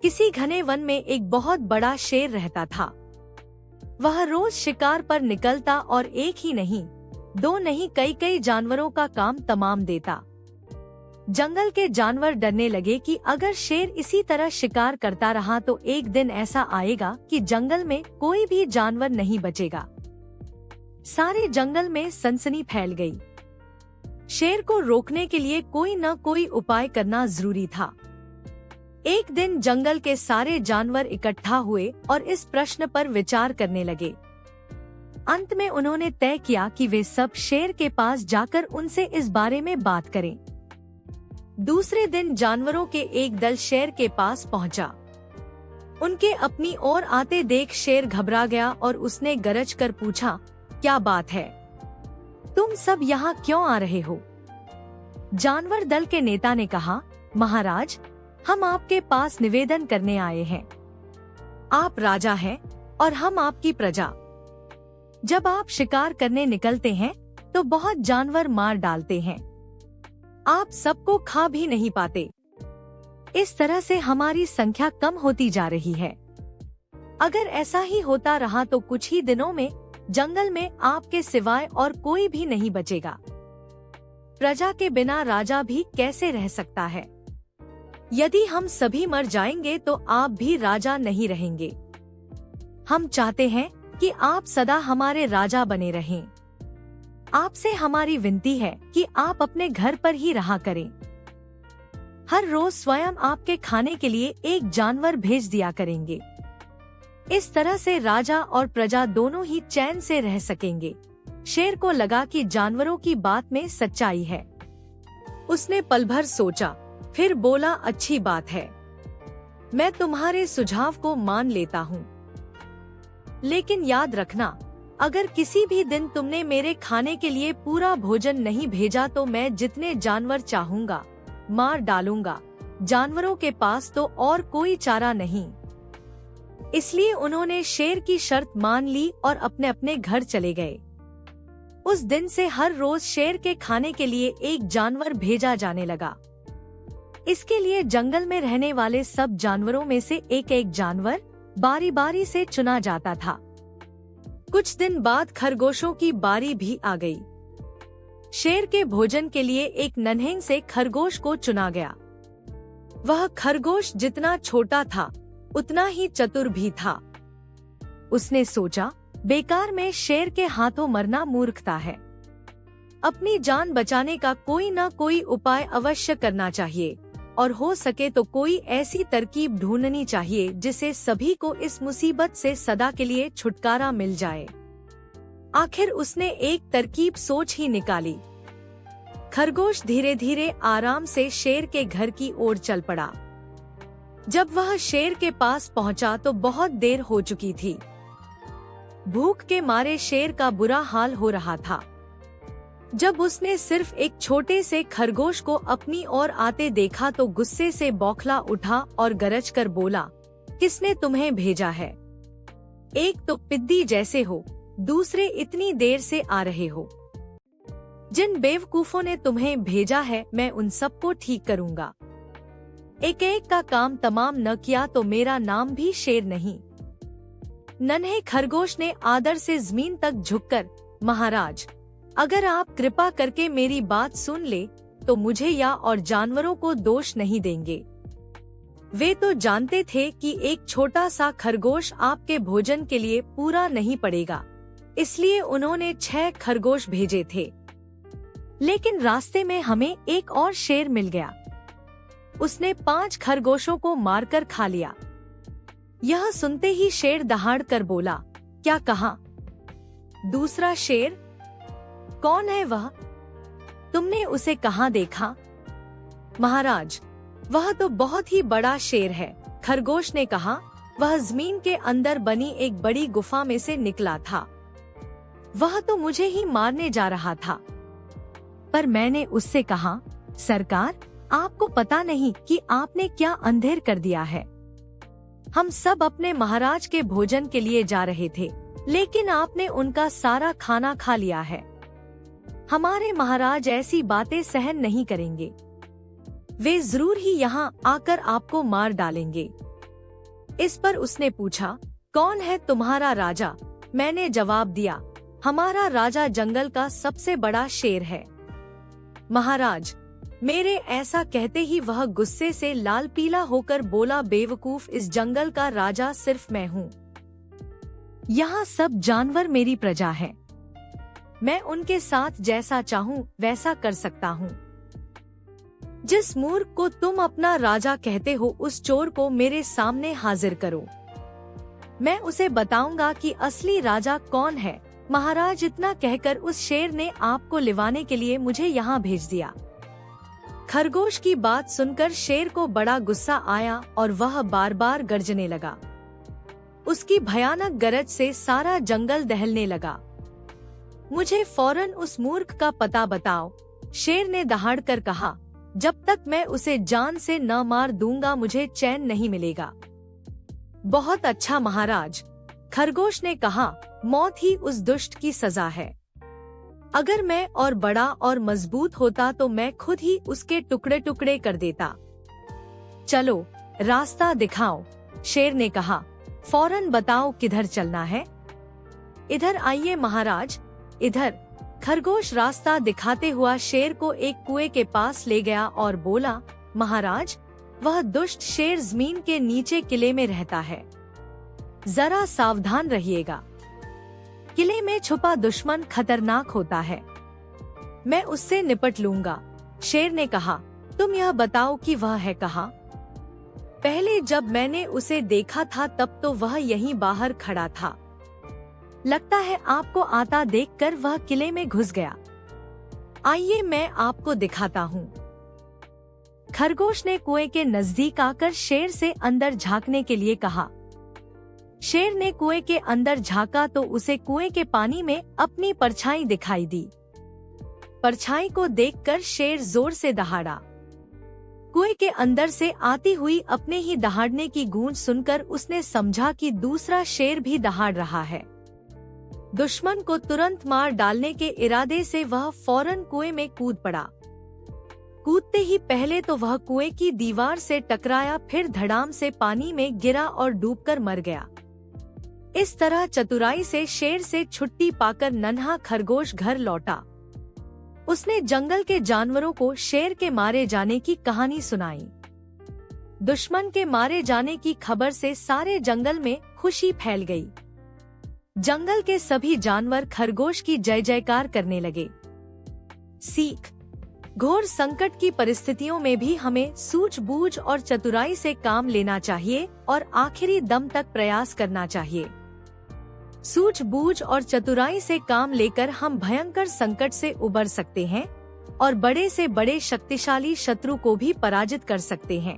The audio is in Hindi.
किसी घने वन में एक बहुत बड़ा शेर रहता था। वह रोज शिकार पर निकलता और एक ही नहीं, दो नहीं, कई कई जानवरों का काम तमाम देता। जंगल के जानवर डरने लगे कि अगर शेर इसी तरह शिकार करता रहा तो एक दिन ऐसा आएगा कि जंगल में कोई भी जानवर नहीं बचेगा। सारे जंगल में सनसनी फैल गई। शेर को रोकने के लिए कोई न कोई उपाय करना जरूरी था। एक दिन जंगल के सारे जानवर इकट्ठा हुए और इस प्रश्न पर विचार करने लगे। अंत में उन्होंने तय किया कि वे सब शेर के पास जाकर उनसे इस बारे में बात करें। दूसरे दिन जानवरों के एक दल शेर के पास पहुंचा। उनके अपनी ओर आते देख शेर घबरा गया और उसने गरज कर पूछा, क्या बात है? तुम सब यहाँ क्यों आ रहे हो? जानवर दल के नेता ने कहा, महाराज, हम आपके पास निवेदन करने आए हैं। आप राजा हैं और हम आपकी प्रजा। जब आप शिकार करने निकलते हैं तो बहुत जानवर मार डालते हैं। आप सबको खा भी नहीं पाते। इस तरह से हमारी संख्या कम होती जा रही है। अगर ऐसा ही होता रहा तो कुछ ही दिनों में जंगल में आपके सिवाय और कोई भी नहीं बचेगा। प्रजा के बिना राजा भी कैसे रह सकता है? यदि हम सभी मर जाएंगे तो आप भी राजा नहीं रहेंगे। हम चाहते हैं कि आप सदा हमारे राजा बने रहें। आपसे हमारी विनती है कि आप अपने घर पर ही रहा करें। हर रोज स्वयं आपके खाने के लिए एक जानवर भेज दिया करेंगे। इस तरह से राजा और प्रजा दोनों ही चैन से रह सकेंगे। शेर को लगा कि जानवरों की बात में सच्चाई है। उसने पल भर सोचा, फिर बोला, अच्छी बात है, मैं तुम्हारे सुझाव को मान लेता हूँ। लेकिन याद रखना, अगर किसी भी दिन तुमने मेरे खाने के लिए पूरा भोजन नहीं भेजा तो मैं जितने जानवर चाहूँगा मार डालूंगा। जानवरों के पास तो और कोई चारा नहीं। इसलिए उन्होंने शेर की शर्त मान ली और अपने अपने घर चले गए। उस दिन से हर रोज शेर के खाने के लिए एक जानवर भेजा जाने लगा। इसके लिए जंगल में रहने वाले सब जानवरों में से एक एक जानवर बारी बारी से चुना जाता था। कुछ दिन बाद खरगोशों की बारी भी आ गई। शेर के भोजन के लिए एक नन्हें से खरगोश को चुना गया। वह खरगोश जितना छोटा था उतना ही चतुर भी था। उसने सोचा, बेकार में शेर के हाथों मरना मूर्खता है। अपनी जान बचाने का कोई न कोई उपाय अवश्य करना चाहिए और हो सके तो कोई ऐसी तरकीब ढूंढनी चाहिए जिससे सभी को इस मुसीबत से सदा के लिए छुटकारा मिल जाए। आखिर उसने एक तरकीब सोच ही निकाली। खरगोश धीरे धीरे आराम से शेर के घर की ओर चल पड़ा। जब वह शेर के पास पहुंचा तो बहुत देर हो चुकी थी। भूख के मारे शेर का बुरा हाल हो रहा था। जब उसने सिर्फ एक छोटे से खरगोश को अपनी ओर आते देखा तो गुस्से से बौखला उठा और गरज कर बोला, किसने तुम्हें भेजा है? एक तो पिद्दी जैसे हो, दूसरे इतनी देर से आ रहे हो। जिन बेवकूफों ने तुम्हें भेजा है मैं उन सबको ठीक करूंगा। एक एक का काम तमाम न किया तो मेरा नाम भी शेर नहीं। नन्हे खरगोश ने आदर से जमीन तक झुककर, महाराज, अगर आप कृपा करके मेरी बात सुन ले तो मुझे या और जानवरों को दोष नहीं देंगे। वे तो जानते थे कि एक छोटा सा खरगोश आपके भोजन के लिए पूरा नहीं पड़ेगा, इसलिए उन्होंने 6 खरगोश भेजे थे। लेकिन रास्ते में हमें एक और शेर मिल गया। उसने 5 खरगोशों को मारकर खा लिया। यह सुनते ही शेर दहाड़ कर बोला, क्या कहा? दूसरा शेर? कौन है वह? तुमने उसे कहाँ देखा? महाराज, वह तो बहुत ही बड़ा शेर है। खरगोश ने कहा, वह जमीन के अंदर बनी एक बड़ी गुफा में से निकला था। वह तो मुझे ही मारने जा रहा था। पर मैंने उससे कहा, सरकार, आपको पता नहीं कि आपने क्या अंधेर कर दिया है। हम सब अपने महाराज के भोजन के लिए जा रहे थे, लेकिन आपने उनका सारा खाना खा लिया है। हमारे महाराज ऐसी बातें सहन नहीं करेंगे। वे जरूर ही यहाँ आकर आपको मार डालेंगे। इस पर उसने पूछा, कौन है तुम्हारा राजा? मैंने जवाब दिया, हमारा राजा जंगल का सबसे बड़ा शेर है। महाराज, मेरे ऐसा कहते ही वह गुस्से से लाल पीला होकर बोला, बेवकूफ, इस जंगल का राजा सिर्फ मैं हूँ। यहाँ सब जानवर मेरी प्रजा है। मैं उनके साथ जैसा चाहूँ वैसा कर सकता हूँ। जिस मूर्ख को तुम अपना राजा कहते हो, उस चोर को मेरे सामने हाजिर करो। मैं उसे बताऊंगा कि असली राजा कौन है। महाराज, इतना कहकर उस शेर ने आपको लिवाने के लिए मुझे यहाँ भेज दिया। खरगोश की बात सुनकर शेर को बड़ा गुस्सा आया और वह बार बार गर्जने लगा। उसकी भयानक गरज से सारा जंगल दहलने लगा। मुझे फौरन उस मूर्ख का पता बताओ, शेर ने दहाड़कर कहा। जब तक मैं उसे जान से न मार दूंगा मुझे चैन नहीं मिलेगा। बहुत अच्छा महाराज, खरगोश ने कहा, मौत ही उस दुष्ट की सजा है। अगर मैं और बड़ा और मजबूत होता तो मैं खुद ही उसके टुकड़े टुकड़े कर देता। चलो, रास्ता दिखाओ, शेर ने कहा। फौरन बताओ किधर चलना है। इधर आइए महाराज, इधर। खरगोश रास्ता दिखाते हुआ शेर को एक कुएं के पास ले गया और बोला, महाराज, वह दुष्ट शेर जमीन के नीचे किले में रहता है। जरा सावधान रहिएगा। किले में छुपा दुश्मन खतरनाक होता है। मैं उससे निपट लूंगा। शेर ने कहा, तुम यह बताओ कि वह है कहाँ? पहले जब मैंने उसे देखा था तब तो वह यहीं बाहर खड़ा था। लगता है आपको आता देखकर वह किले में घुस गया। आइए मैं आपको दिखाता हूँ। खरगोश ने कुएं के नजदीक आकर शेर से अंदर झांकने के लिए कहा। शेर ने कुएं के अंदर झांका तो उसे कुएं के पानी में अपनी परछाई दिखाई दी। परछाई को देखकर शेर जोर से दहाड़ा। कुएं के अंदर से आती हुई अपने ही दहाड़ने की गूंज सुनकर उसने समझा कि दूसरा शेर भी दहाड़ रहा है। दुश्मन को तुरंत मार डालने के इरादे से वह फौरन कुएं में कूद पड़ा। कूदते ही पहले तो वह कुएं की दीवार से टकराया, फिर धड़ाम से पानी में गिरा और डूबकर मर गया। इस तरह चतुराई से शेर से छुट्टी पाकर नन्हा खरगोश घर लौटा। उसने जंगल के जानवरों को शेर के मारे जाने की कहानी सुनाई। दुश्मन के मारे जाने की खबर से सारे जंगल में खुशी फैल गई। जंगल के सभी जानवर खरगोश की जय जयकार करने लगे। सीख: घोर संकट की परिस्थितियों में भी हमें सूझबूझ और चतुराई से काम लेना चाहिए और आखिरी दम तक प्रयास करना चाहिए। सूझबूझ और चतुराई से काम लेकर हम भयंकर संकट से उबर सकते हैं और बड़े से बड़े शक्तिशाली शत्रु को भी पराजित कर सकते हैं।